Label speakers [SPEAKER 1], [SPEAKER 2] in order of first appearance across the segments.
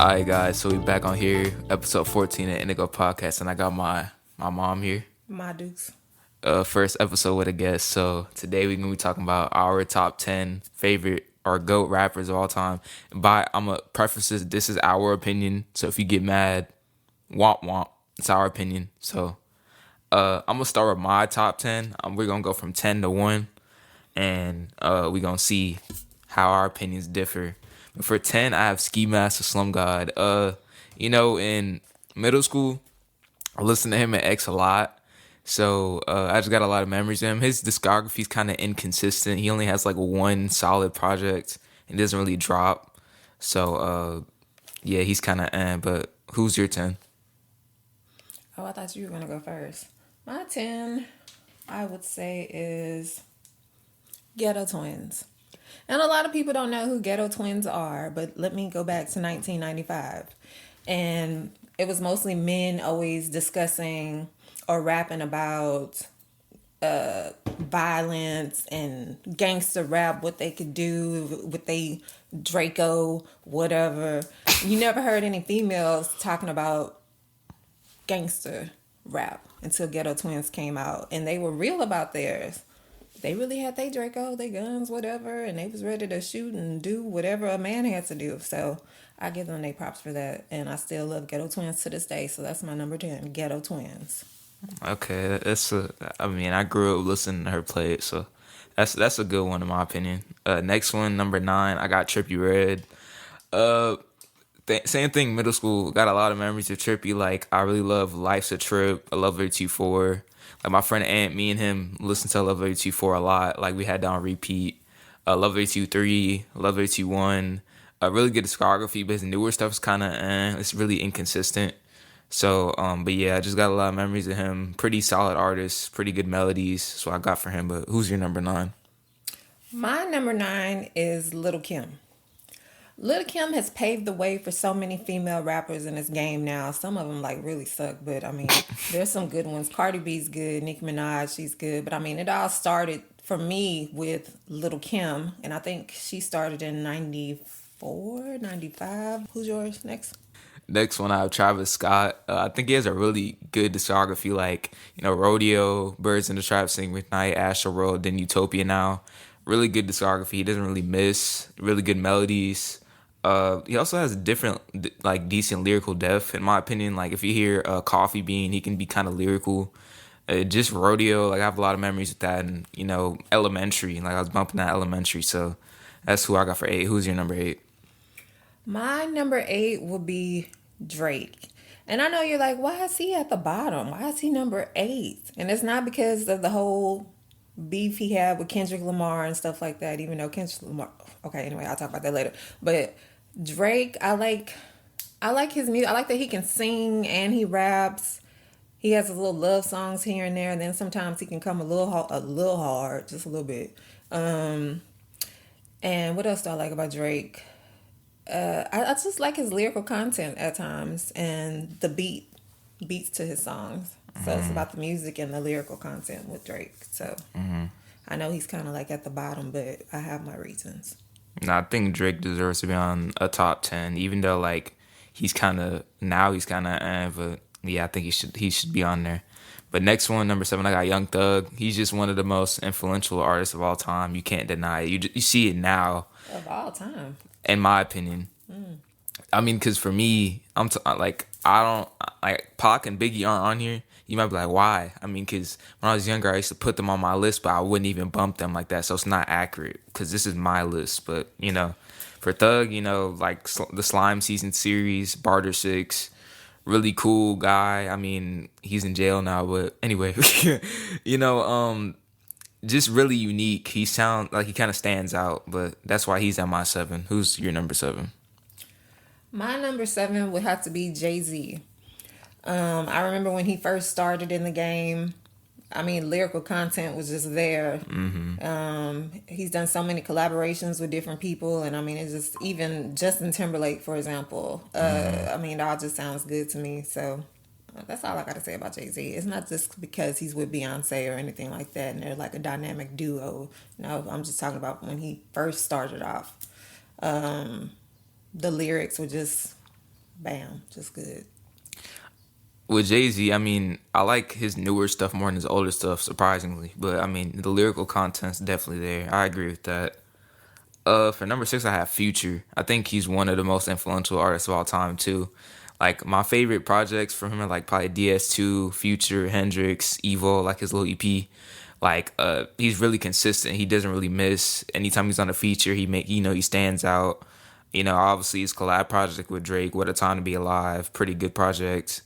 [SPEAKER 1] Alright guys, so we back on here, episode 14 of Indigo Podcast, and I got my mom here.
[SPEAKER 2] My dukes.
[SPEAKER 1] First episode with a guest. So today we're gonna be talking about our top 10 favorite or GOAT rappers of all time. But I'm gonna preface this is our opinion. So if you get mad, womp womp. It's our opinion. So I'm gonna start with my top 10. We're gonna go from 10 to 1, and we're gonna see how our opinions differ. But for 10, I have Ski Mask, Slum God. In middle school, I listened to him and X a lot. So I just got a lot of memories of him. His discography is kind of inconsistent. He only has like one solid project and doesn't really drop. So yeah, he's kind of but who's your 10?
[SPEAKER 2] Oh, I thought you were going to go first. My 10, I would say, is Ghetto Twins. And a lot of people don't know who Ghetto Twins are, but let me go back to 1995. And it was mostly men always discussing or rapping about violence and gangster rap, what they could do with they Draco, whatever. You never heard any females talking about gangster rap until Ghetto Twins came out, and they were real about theirs. They really had their Draco, their guns, whatever, and they was ready to shoot and do whatever a man had to do. So I give them their props for that, and I still love Ghetto Twins to this day. So that's my number 10, Ghetto Twins.
[SPEAKER 1] Okay, I grew up listening to her play it, so that's a good one in my opinion. Next one, number 9, I got Trippie Redd. Uh, Same thing, middle school. Got a lot of memories of Trippie. Like, I really love Life's a Trip. I love 824. Like, my friend Ant, me and him listened to Love 824 a lot. Like, we had that on repeat. Love 823, Love 821. A really good discography, but his newer stuff is kind of it's really inconsistent. So, but yeah, I just got a lot of memories of him. Pretty solid artist, pretty good melodies. So I got for him. But who's your number 9?
[SPEAKER 2] My number 9 is Little Kim. Lil Kim has paved the way for so many female rappers in this game now. Some of them like really suck, but I mean, there's some good ones. Cardi B's good, Nicki Minaj, she's good. But I mean, it all started for me with Little Kim, and I think she started in 94, 95. Who's yours next?
[SPEAKER 1] Next one, I have Travis Scott. I think he has a really good discography, like, Rodeo, Birds in the Trap, Sing McKnight, Astro World, then Utopia now. Really good discography. He doesn't really miss. Really good melodies. He also has different, like, decent lyrical depth, in my opinion. Like, if you hear Coffee Bean, he can be kind of lyrical. Just Rodeo, like, I have a lot of memories with that. And, Elementary, like, I was bumping that Elementary. So that's who I got for 8. Who's your number 8?
[SPEAKER 2] My number 8 will be Drake. And I know you're like, why is he at the bottom? Why is he number 8? And it's not because of the whole beef he had with Kendrick Lamar and stuff like that, even though Kendrick Lamar, okay, anyway, I'll talk about that later. But Drake, I like his music. I like that he can sing and he raps. He has his little love songs here and there, and then sometimes he can come a little hard, just a little bit. And what else do I like about Drake? I just like his lyrical content at times and the beats to his songs. So it's about the music and the lyrical content with Drake. So I know he's kind of like at the bottom, but I have my reasons.
[SPEAKER 1] No, I think Drake deserves to be on a top 10, even though, like, he's kind of but yeah, I think he should be on there. But next one, number 7, I got Young Thug. He's just one of the most influential artists of all time. You can't deny it. You see it now,
[SPEAKER 2] Of all time.
[SPEAKER 1] in my opinion. I mean, because for me, I don't like Pac and Biggie aren't on here. You might be like, why? I mean, because when I was younger, I used to put them on my list, but I wouldn't even bump them like that. So it's not accurate because this is my list. But for Thug, like the Slime Season series, Barter 6, really cool guy. I mean, he's in jail now, but anyway, just really unique. He sound like he kind of stands out, but that's why he's at my 7. Who's your number 7?
[SPEAKER 2] My number 7 would have to be Jay-Z. I remember when he first started in the game. I mean, lyrical content was just there. He's done so many collaborations with different people, and I mean, it's just even Justin Timberlake, for example. I mean, it all just sounds good to me. So that's all I got to say about Jay-Z. It's not just because he's with Beyonce or anything like that, and they're like a dynamic duo. No, I'm just talking about when he first started off. The lyrics were just Bam, just good.
[SPEAKER 1] With Jay Z, I mean, I like his newer stuff more than his older stuff, surprisingly. But I mean, the lyrical content's definitely there. I agree with that. For number six, I have Future. I think he's one of the most influential artists of all time too. Like my favorite projects from him are like probably DS2, Future, Hendrix, Evo, like his little EP. Like he's really consistent. He doesn't really miss. Anytime he's on a feature, he stands out. Obviously his collab project with Drake, What a Time to Be Alive, pretty good project.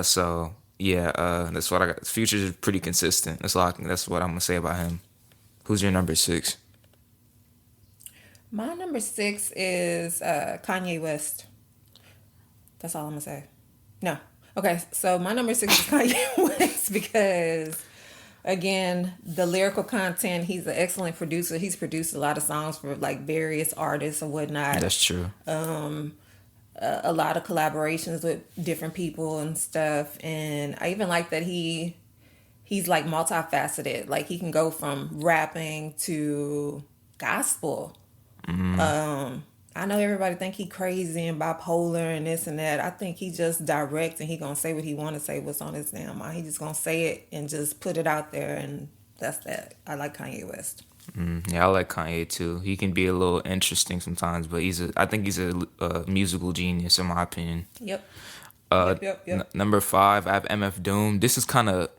[SPEAKER 1] So yeah, that's what I got. Future's is pretty consistent. That's what I'm gonna say about him. Who's your number six?
[SPEAKER 2] My number six is Kanye West. That's all I'm gonna say. No. Okay, so my number six is Kanye West because again, the lyrical content, he's an excellent producer. He's produced a lot of songs for like various artists and whatnot.
[SPEAKER 1] That's true.
[SPEAKER 2] A lot of collaborations with different people and stuff. And I even like that he's like multifaceted. Like he can go from rapping to gospel. I know everybody think he crazy and bipolar and this and that. I think he just direct and he gonna say what he want to say, what's on his damn mind. He just gonna say it and just put it out there, and that's that. I like Kanye West.
[SPEAKER 1] Yeah, I like Kanye too. He can be a little interesting sometimes, but I think he's a musical genius in my opinion.
[SPEAKER 2] Yep.
[SPEAKER 1] Uh,
[SPEAKER 2] Yep.
[SPEAKER 1] Number five, I have MF Doom. This is kind of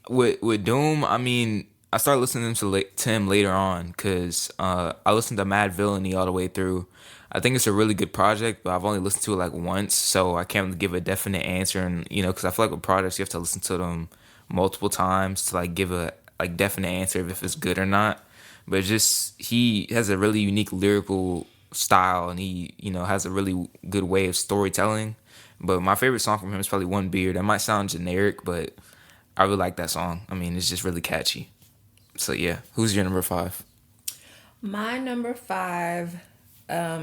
[SPEAKER 1] with Doom. I mean, I started listening to him later on because I listened to Mad Villainy all the way through. I think it's a really good project, but I've only listened to it like once, so I can't really give a definite answer. And because I feel like with projects, you have to listen to them multiple times to like give a like definite answer of if it's good or not. But just he has a really unique lyrical style, and he has a really good way of storytelling. But my favorite song from him is probably One Beer. That might sound generic, but I really like that song. I mean, it's just really catchy. So yeah, who's your number five?
[SPEAKER 2] My number five,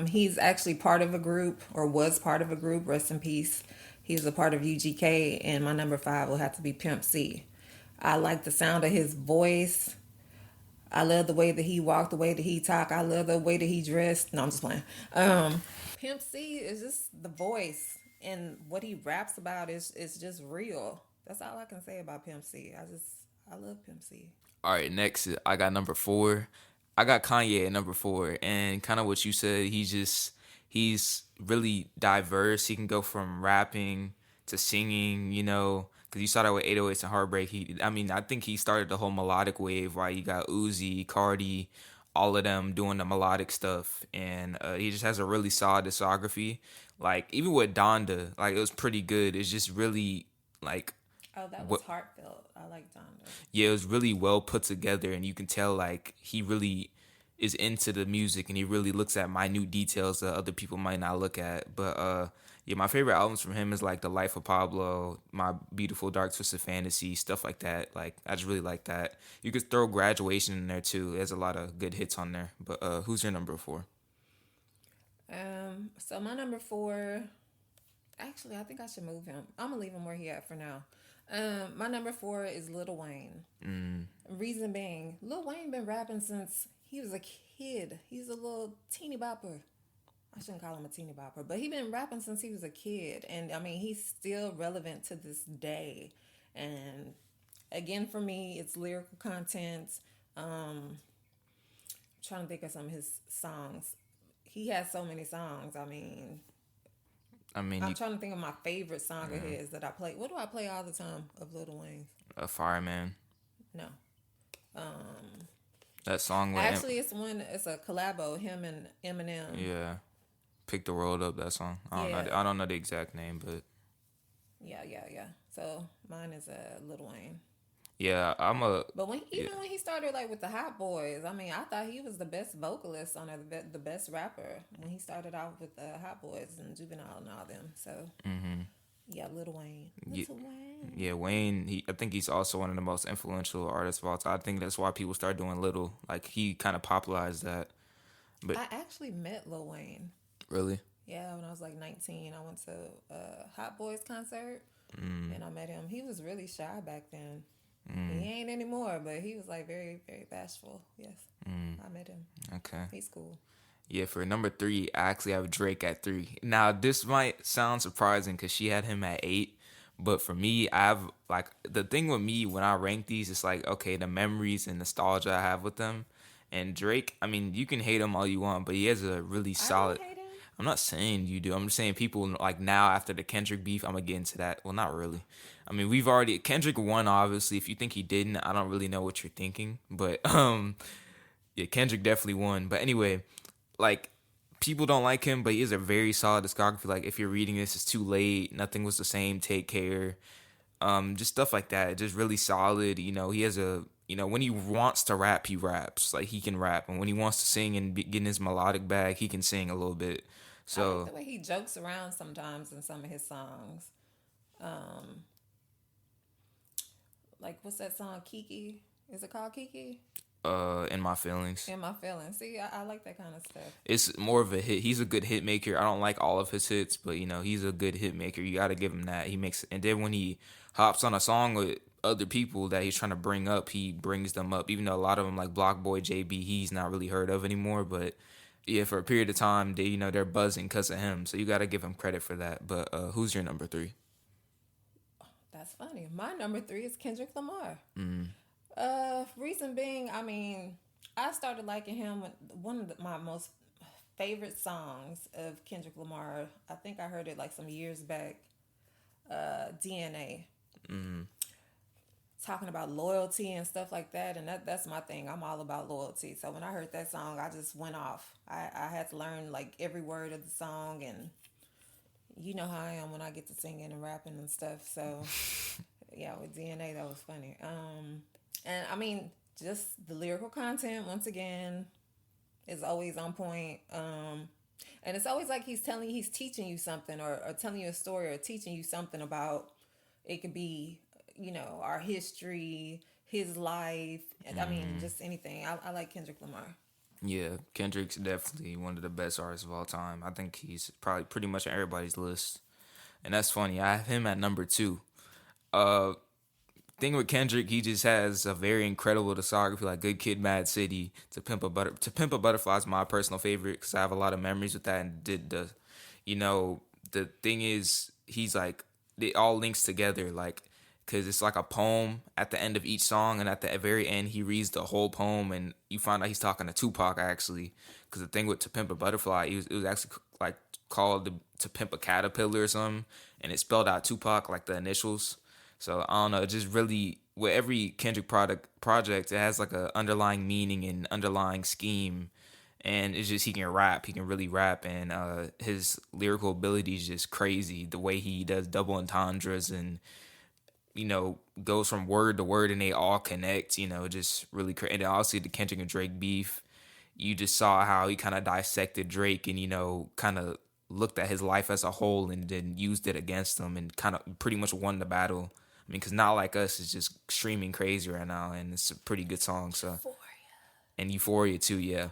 [SPEAKER 2] he's actually part of a group or was part of a group. Rest in peace. He was a part of UGK, and my number five will have to be Pimp C. I like the sound of his voice. I love the way that he walked, the way that he talked. I love the way that he dressed. No, I'm just playing. Pimp C is just the voice, and what he raps about is just real. That's all I can say about Pimp C. I love Pimp C.
[SPEAKER 1] All right, next I got number four. I got Kanye at number four, and kind of what you said. He's really diverse. He can go from rapping to singing. Because you saw that with 808s and Heartbreak. I think he started the whole melodic wave. Why you got Uzi, Cardi, all of them doing the melodic stuff, and he just has a really solid discography. Like even with Donda, like it was pretty good. It's just really like
[SPEAKER 2] Oh, that was
[SPEAKER 1] what
[SPEAKER 2] heartfelt. I like Donda.
[SPEAKER 1] yeah, it was really well put together, and you can tell like he really is into the music, and he really looks at minute details that other people might not look at. But yeah, my favorite albums from him is like The Life of Pablo, My Beautiful Dark Twisted Fantasy, stuff like that. Like I just really like that. You could throw Graduation in there too. There's a lot of good hits on there. But who's your number four?
[SPEAKER 2] So my number four, actually, I think I should move him. I'm gonna leave him where he at for now. My number four is Lil Wayne. Reason being, Lil Wayne been rapping since he was a kid. He's a little teeny bopper. I shouldn't call him a teeny bopper, but he been rapping since he was a kid, and I mean he's still relevant to this day. And again, for me, it's lyrical content. Trying to think of some of his songs. He has so many songs. I mean,
[SPEAKER 1] I mean,
[SPEAKER 2] I'm trying to think of my favorite song of his that I play. What do I play all the time of Lil Wayne?
[SPEAKER 1] a Fireman.
[SPEAKER 2] No.
[SPEAKER 1] That song with
[SPEAKER 2] Actually, it's a collabo, him and Eminem.
[SPEAKER 1] yeah, Pick the World Up. That song.
[SPEAKER 2] Yeah.
[SPEAKER 1] I don't know the exact name, but
[SPEAKER 2] Yeah. So mine is Lil Wayne.
[SPEAKER 1] yeah, I'm a
[SPEAKER 2] But when
[SPEAKER 1] yeah.
[SPEAKER 2] even when he started like with the Hot Boys, I mean, I thought he was the best vocalist on the best rapper when he started out with the Hot Boys and Juvenile and all them. So yeah, Lil Wayne.
[SPEAKER 1] Yeah,
[SPEAKER 2] Lil Wayne.
[SPEAKER 1] yeah, Wayne. I think he's also one of the most influential artists of all time. I think that's why people start doing Little. Like he kind of popularized that. But
[SPEAKER 2] I actually met Lil Wayne.
[SPEAKER 1] really,
[SPEAKER 2] Yeah, when I was like 19, I went to a Hot Boys concert and I met him. He was really shy back then. He ain't anymore, but he was like very, very bashful. Yes, I met him.
[SPEAKER 1] okay.
[SPEAKER 2] He's cool.
[SPEAKER 1] Yeah, for number three, I actually have Drake at three. Now, this might sound surprising because she had him at eight, but for me, I have like the thing with me when I rank these, it's like okay, the memories and nostalgia I have with them. And Drake, I mean, you can hate him all you want, but he has a really
[SPEAKER 2] I don't
[SPEAKER 1] solid.
[SPEAKER 2] hate him.
[SPEAKER 1] I'm not saying you do. I'm just saying people like now after the Kendrick beef, I'm gonna get into that. Well, not really. I mean, we've already Kendrick won. Obviously, if you think he didn't, I don't really know what you're thinking. But yeah, Kendrick definitely won. But anyway, like people don't like him, but he has a very solid discography. Like if you're reading this, it's too late. Nothing was the same. Take care. Just stuff like that. Just really solid. You know, he has a when he wants to rap, he raps. Like he can rap, and when he wants to sing and get in his melodic bag, he can sing a little bit.
[SPEAKER 2] I like
[SPEAKER 1] So
[SPEAKER 2] the way he jokes around sometimes in some of his songs. Like what's that song? Kiki? Is it called Kiki?
[SPEAKER 1] in my feelings.
[SPEAKER 2] In my feelings. See, I like that kind of stuff.
[SPEAKER 1] It's more of a hit. He's a good hit maker. I don't like all of his hits, but he's a good hit maker. You got to give him that. He makes, and then when he hops on a song with other people that he's trying to bring up, he brings them up. Even though a lot of them, like Block Boy, JB, he's not really heard of anymore. But yeah, for a period of time, they they're buzzing because of him. So you got to give him credit for that. But who's your number three?
[SPEAKER 2] That's funny. My number three is Kendrick Lamar. Reason being, I mean, I started liking him when one of my most favorite songs of Kendrick Lamar. I think I heard it like some years back. DNA. Talking about loyalty and stuff like that, and that's my thing. I'm all about loyalty. So when I heard that song, I just went off. I had to learn like every word of the song, and you know how I am when I get to singing and rapping and stuff. So yeah, with DNA, that was funny. And I mean, just the lyrical content once again is always on point. And it's always like he's teaching you something, or telling you a story, or teaching you something about. It could be, our history, his life. And I mean, just anything. I like Kendrick Lamar.
[SPEAKER 1] Yeah, Kendrick's definitely one of the best artists of all time. I think he's probably pretty much on everybody's list. And that's funny. I have him at number two. Uh, thing with Kendrick, he just has a very incredible discography, like Good Kid, Mad City, To Pimp a Butterfly is my personal favorite because I have a lot of memories with that. And the thing is, he's like it all links together, like because it's like a poem at the end of each song, and at the very end, he reads the whole poem, and you find out he's talking to Tupac actually. Because the thing with To Pimp a Butterfly, it was actually like called To Pimp a Caterpillar or something, and it spelled out Tupac like the initials. So I don't know, just really with every Kendrick project, it has like a underlying meaning and underlying scheme, and it's just he can rap, he can really rap, and his lyrical ability is just crazy. The way he does double entendres and goes from word to word and they all connect. Just really crazy. And then obviously the Kendrick and Drake beef, you just saw how he kind of dissected Drake and kind of looked at his life as a whole and then used it against him and kind of pretty much won the battle. I mean, because Not Like Us is just streaming crazy right now, and it's a pretty good song. So, and Euphoria too, yeah.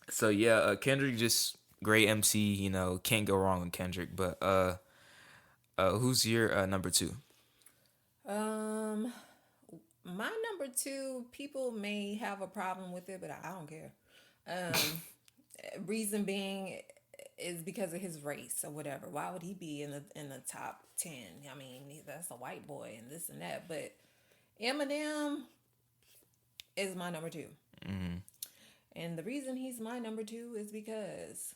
[SPEAKER 1] So yeah, Kendrick just great MC. Can't go wrong with Kendrick. But who's your number two?
[SPEAKER 2] Um, my number two, people may have a problem with it, but I don't care. Um, Reason being is because of his race or whatever. Why would he be in the top 10? I mean, that's a white boy and this and that. But Eminem is my number two. And the reason he's my number two is because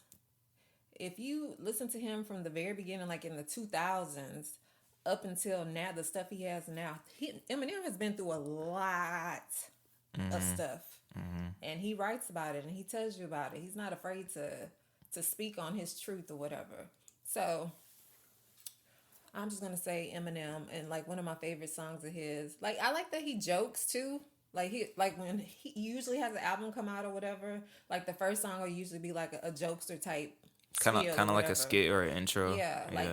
[SPEAKER 2] if you listen to him from the very beginning, like in the 2000s, up until now, the stuff he has now, Eminem has been through a lot of stuff. And he writes about it and he tells you about it. He's not afraid to speak on his truth or whatever. So I'm just gonna say Eminem, and like one of my favorite songs of his. Like I like that he jokes too. Like when he usually has an album come out or whatever. Like the first song will usually be like a jokester type.
[SPEAKER 1] Kind of like a
[SPEAKER 2] whatever.
[SPEAKER 1] skit or an intro.
[SPEAKER 2] Yeah, like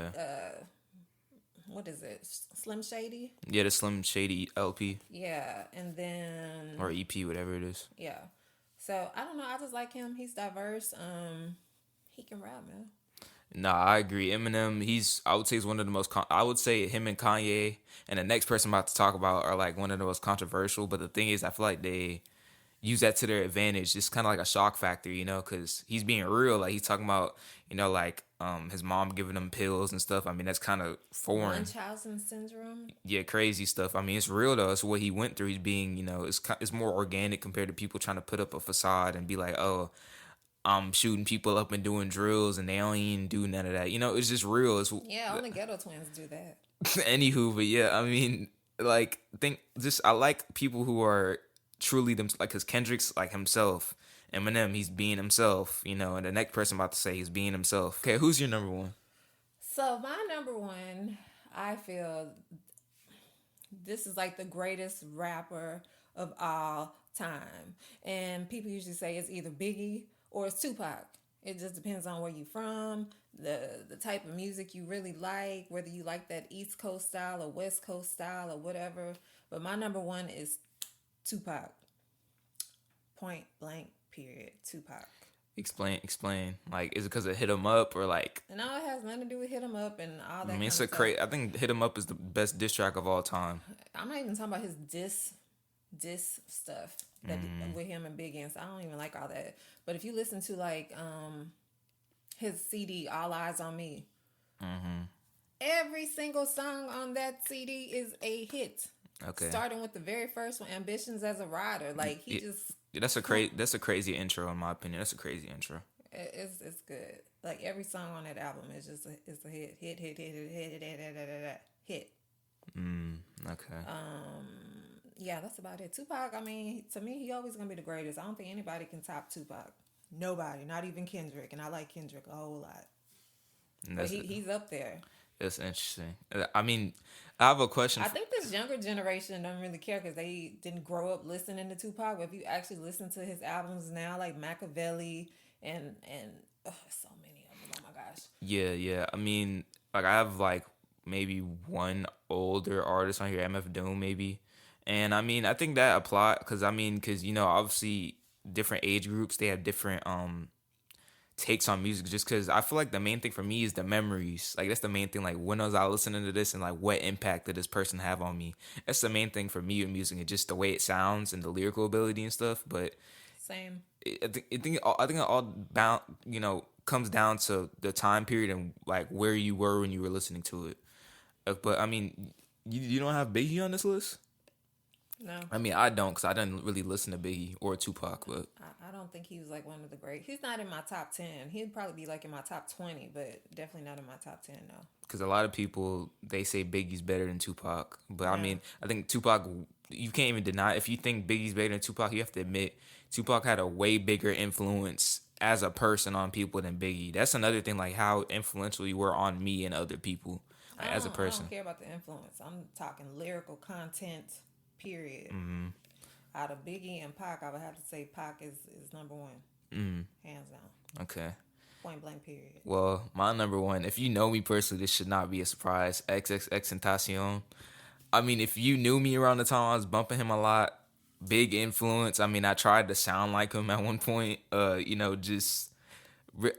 [SPEAKER 2] what is it? Slim Shady.
[SPEAKER 1] Yeah, the Slim Shady LP
[SPEAKER 2] Yeah, and then
[SPEAKER 1] or EP, whatever it is.
[SPEAKER 2] yeah. So I don't know. I just like him. He's diverse. He can rap, man.
[SPEAKER 1] Nah, I agree. Eminem, I would say he's one of the most. I would say him and Kanye and the next person I'm about to talk about are like one of the most controversial. But the thing is, I feel like they, use that to their advantage. It's kind of like a shock factor, you know, because he's being real. Like he's talking about, you know, like his mom giving him pills and stuff. I mean, that's kind of foreign.
[SPEAKER 2] Munchausen syndrome.
[SPEAKER 1] Yeah, crazy stuff. I mean, it's real though. It's what he went through. He's being, you know, it's more organic compared to people trying to put up a facade and be like, oh, I'm shooting people up and doing drills, and they don't even do none of that. You know, it's just real. It's
[SPEAKER 2] Yeah, only ghetto twins do that.
[SPEAKER 1] anywho, but yeah, I mean, like, think just I like people who are truly them, like, cause Kendrick's like himself. Eminem, he's being himself, you know, and the next person I'm about to say is being himself. Okay, who's your number one?
[SPEAKER 2] So my number one, I feel this is like the greatest rapper of all time. And people usually say it's either Biggie or it's Tupac. It just depends on where you're from, the type of music you really like, whether you like that East Coast style or West Coast style or whatever. But my number one is Tupac. Point blank, period. Tupac.
[SPEAKER 1] Explain. Like, is it because it hit him up or like?
[SPEAKER 2] And all it has nothing to do with Hit 'em Up and all that
[SPEAKER 1] I mean,
[SPEAKER 2] kind of
[SPEAKER 1] it's a
[SPEAKER 2] stuff.
[SPEAKER 1] crazy. I think "Hit 'Em Up" is the best diss track of all time.
[SPEAKER 2] I'm not even talking about his diss stuff that with him and Big Ants. I don't even like all that. But if you listen to like his CD, All Eyes on Me, every single song on that CD is a hit.
[SPEAKER 1] Okay.
[SPEAKER 2] Starting with the very first one, Ambitions as a Rider. Like he just
[SPEAKER 1] That's a crazy intro in my opinion. That's a crazy intro.
[SPEAKER 2] it's good. Like every song on that album is just it's a hit. Hit.
[SPEAKER 1] Okay.
[SPEAKER 2] Yeah, that's about it. Tupac, I mean, to me, he always gonna be the greatest. I don't think anybody can top Tupac. Nobody, not even Kendrick, and I like Kendrick a whole lot. But he's up there.
[SPEAKER 1] That's interesting. I mean, I have a question.
[SPEAKER 2] I think this younger generation don't really care because they didn't grow up listening to Tupac. But if you actually listen to his albums now, like Machiavelli and so many of them. Oh my gosh.
[SPEAKER 1] Yeah. I mean, like I have like maybe one older artist on here, MF Doom maybe, and I mean I think that apply because you know obviously different age groups they have different takes on music. Just because I feel like the main thing for me is the memories. Like that's the main thing. Like when was I listening to this and like what impact did this person have on me? That's the main thing for me with music. And just the way it sounds and the lyrical ability and stuff. But
[SPEAKER 2] Same.
[SPEAKER 1] I think it all bound, you know, comes down to the time period and like where you were when you were listening to it. But I mean, you don't have Biggie on this list.
[SPEAKER 2] No.
[SPEAKER 1] I mean, I don't because I didn't really listen to Biggie or Tupac, but
[SPEAKER 2] I don't think he was like one of the great. He's not in my top 10. He'd probably be like in my top 20, but definitely not in my top 10, no.
[SPEAKER 1] because a lot of people they say Biggie's better than Tupac, but I mean, I think Tupac. You can't even deny if you think Biggie's better than Tupac. You have to admit Tupac had a way bigger influence as a person on people than Biggie. That's another thing, like how influential you were on me and other people like, as a
[SPEAKER 2] I
[SPEAKER 1] person.
[SPEAKER 2] don't care about the influence. I'm talking lyrical content, period. Out of Biggie and Pac, I would have to say Pac is number one. Hands down.
[SPEAKER 1] Okay.
[SPEAKER 2] Point blank, period.
[SPEAKER 1] Well, my number one, if you know me personally, this should not be a surprise. XXXTentacion. I mean, if you knew me around the time I was bumping him a lot, big influence. I mean, I tried to sound like him at one point. You know, just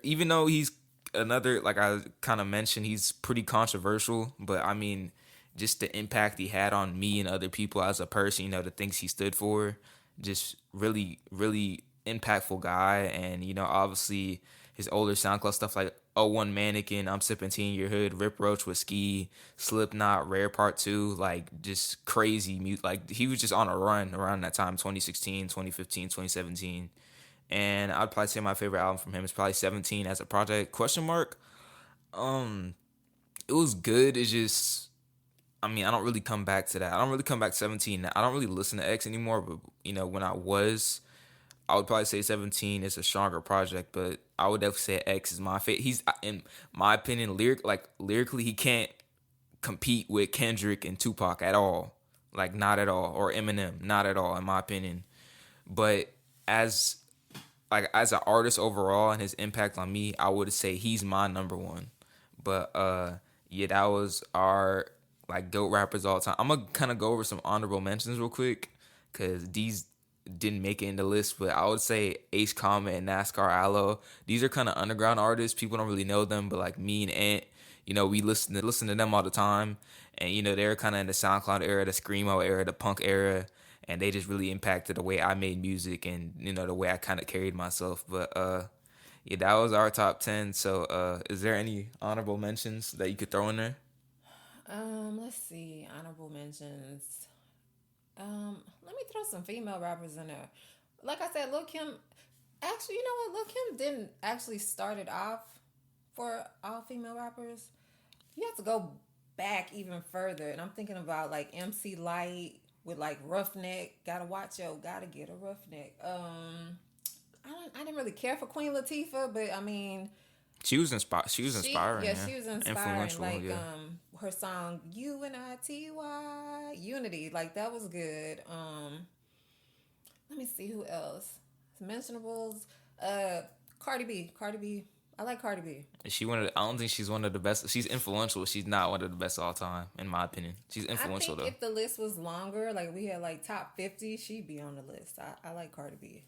[SPEAKER 1] even though he's another, like I kind of mentioned, he's pretty controversial. But I mean, just the impact he had on me and other people as a person, you know, the things he stood for, just really, really impactful guy. And, you know, obviously his older SoundCloud stuff like Oh One Mannequin, I'm Sipping Tea in Your Hood, Rip Roach with Ski, Slipknot, Rare Part 2, like just crazy music. Like he was just on a run around that time, 2016, 2015, 2017. And I'd probably say my favorite album from him is probably 17 as a project. Question mark. It was good. It's just I mean, I don't really come back to that. I don't really come back to 17. I don't really listen to X anymore, but you know, when I would probably say 17 is a stronger project, but I would definitely say X is my favorite. He's in my opinion, lyrically, he can't compete with Kendrick and Tupac at all. Like not at all, or Eminem, not at all, in my opinion. But as as an artist overall and his impact on me, I would say he's my number one. But yeah, that was our like GOAT rappers all the time. I'm gonna kind of go over some honorable mentions real quick because these didn't make it in the list, but I would say Ace Comet and NASCAR Aloe. These are kind of underground artists. People don't really know them, but like me and Ant, you know, we listen to them all the time. And you know, they're kind of in the SoundCloud era, the screamo era, the punk era. and they just really impacted the way I made music and the way I kind of carried myself. But yeah, that was our top 10. So is there any honorable mentions that you could throw in there?
[SPEAKER 2] Let's see. Honorable mentions. Let me throw some female rappers in there. Like I said, Lil Kim. Actually, you know what? Lil Kim didn't actually start it off for all female rappers. You have to go back even further, and I'm thinking about like MC Light with like Roughneck. Gotta get a Roughneck. I didn't really care for Queen Latifah, but I mean,
[SPEAKER 1] She was inspired. She was inspiring. Yeah,
[SPEAKER 2] she was inspiring.
[SPEAKER 1] Influential.
[SPEAKER 2] Like
[SPEAKER 1] Yeah.
[SPEAKER 2] her song "Unity," Unity, like that was good. Let me see who else. Mentionables. Cardi B. I like Cardi B.
[SPEAKER 1] She one of the, I don't think she's one of the best. She's influential. She's not one of the best of all time, in my opinion. She's influential
[SPEAKER 2] I think
[SPEAKER 1] though.
[SPEAKER 2] if the list was longer, like we had like top 50, she'd be on the list. I like Cardi B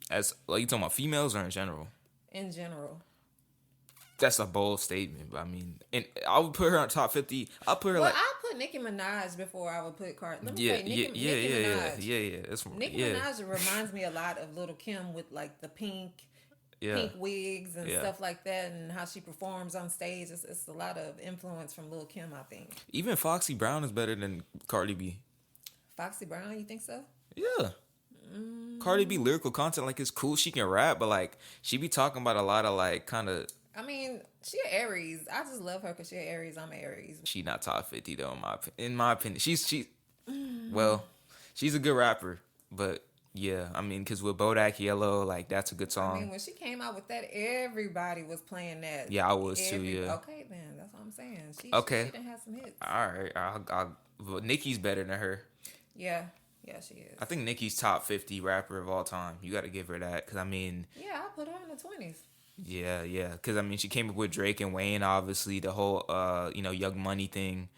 [SPEAKER 1] As like you talking about females or in general?
[SPEAKER 2] in general.
[SPEAKER 1] That's a bold statement, but I mean, and I would put her on top 50. I'll put her
[SPEAKER 2] Well,
[SPEAKER 1] like
[SPEAKER 2] I put Nicki Minaj before I would put Cardi. Let me
[SPEAKER 1] yeah,
[SPEAKER 2] say
[SPEAKER 1] yeah,
[SPEAKER 2] Nicki
[SPEAKER 1] yeah, yeah,
[SPEAKER 2] Minaj.
[SPEAKER 1] yeah, yeah. That's
[SPEAKER 2] Nicki
[SPEAKER 1] yeah,
[SPEAKER 2] Minaj reminds me a lot of Little Kim with like the pink
[SPEAKER 1] yeah,
[SPEAKER 2] wigs and
[SPEAKER 1] yeah.
[SPEAKER 2] stuff like that, and how she performs on stage. It's a lot of influence from Lil Kim, I think.
[SPEAKER 1] Even Foxy Brown is better than Cardi B.
[SPEAKER 2] Foxy Brown, you think so?
[SPEAKER 1] Yeah. Cardi B lyrical content like it's cool. She can rap, but like she be talking about a lot of like kind of.
[SPEAKER 2] I mean, she an Aries. I just love her because she an Aries. I'm an Aries.
[SPEAKER 1] She not top 50 though in my opinion. Well, she's a good rapper, but yeah, I mean, cause with Bodak Yellow, like that's a good
[SPEAKER 2] I mean,
[SPEAKER 1] song.
[SPEAKER 2] when she came out with that, everybody was playing that.
[SPEAKER 1] Yeah, I was too. Yeah.
[SPEAKER 2] Okay, then that's what I'm saying.
[SPEAKER 1] Okay.
[SPEAKER 2] She didn't have some hits.
[SPEAKER 1] All right. But Nicki's better than her.
[SPEAKER 2] Yeah, she is.
[SPEAKER 1] I think Nicki's top 50 rapper of all time. You got to give her that. Because, I mean,
[SPEAKER 2] Yeah, I put her in the 20s.
[SPEAKER 1] yeah, yeah. Because, I mean, she came up with Drake and Wayne, obviously. The whole, Young Money thing.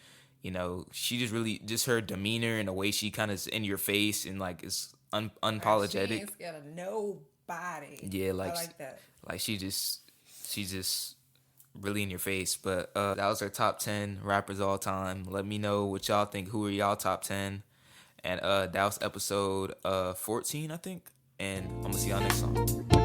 [SPEAKER 1] She just really, just her demeanor and the way she kind of is in your face and, like, is unapologetic.
[SPEAKER 2] She ain't scared of nobody.
[SPEAKER 1] Yeah, like,
[SPEAKER 2] I like that.
[SPEAKER 1] Like, she's just really in your face. But that was our top 10 rappers all time. Let me know what y'all think. Who are y'all top 10? And that was episode 14, I think. And I'm going to see y'all next time.